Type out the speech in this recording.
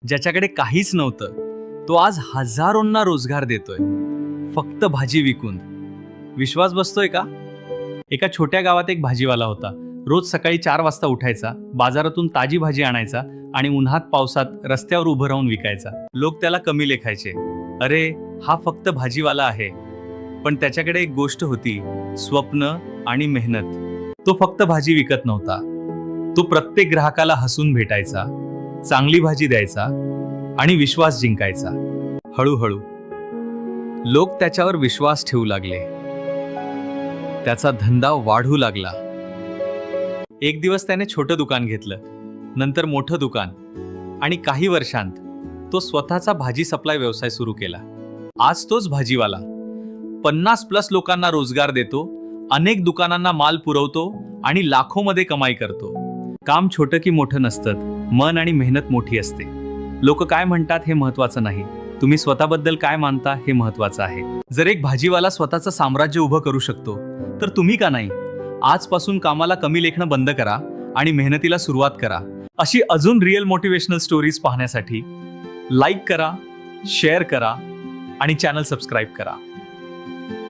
ज्याच्याकडे काहीच नव्हतं तो आज हजारोंना रोजगार देतोय फक्त भाजी विकून. विश्वास बसतोय का? एका छोट्या गावात एक भाजीवाला होता. रोज सकाळी 4 वाजता उठायचा, बाजारातून ताजी भाजी आणायचा आणि उन्हात पावसात रस्त्यावर उभं राहून विकायचा. लोक त्याला कमी लेखायचे. अरे, हा फक्त भाजीवाला आहे. पण त्याच्याकडे एक गोष्ट होती, स्वप्न आणि मेहनत. तो फक्त भाजी विकत नव्हता, तो प्रत्येक ग्राहकाला हसून भेटायचा, चांगली भाजी द्यायचा आणि विश्वास जिंकायचा. हळूहळू लोक त्याच्यावर विश्वास ठेवू लागले. त्याचा धंदा वाढू लागला. एक दिवस त्याने छोटं दुकान घेतलं, नंतर मोठं दुकान आणि काही वर्षांत तो स्वतःचा भाजी सप्लाय व्यवसाय सुरू केला. आज तोच भाजीवाला 50+ लोकांना रोजगार देतो, अनेक दुकानांना माल पुरवतो आणि लाखोमध्ये कमाई करतो. काम छोटं की मोठं नसतं, मन आणि मेहनत मोठी असते. लोक काय म्हणतात हे महत्वाचं नाही, तुम्ही स्वतःबद्दल काय मानता हे महत्वाचं आहे. जर एक भाजीवाला स्वतःचं साम्राज्य उभं करू शकतो तर तुम्ही का नाही? आजपासून कामाला कमी लेखणं बंद करा आणि मेहनतीला सुरुवात करा. अशी अजून रिअल मोटिवेशनल स्टोरीज पाहण्यासाठी लाईक करा, शेअर करा आणि चॅनल सबस्क्राईब करा.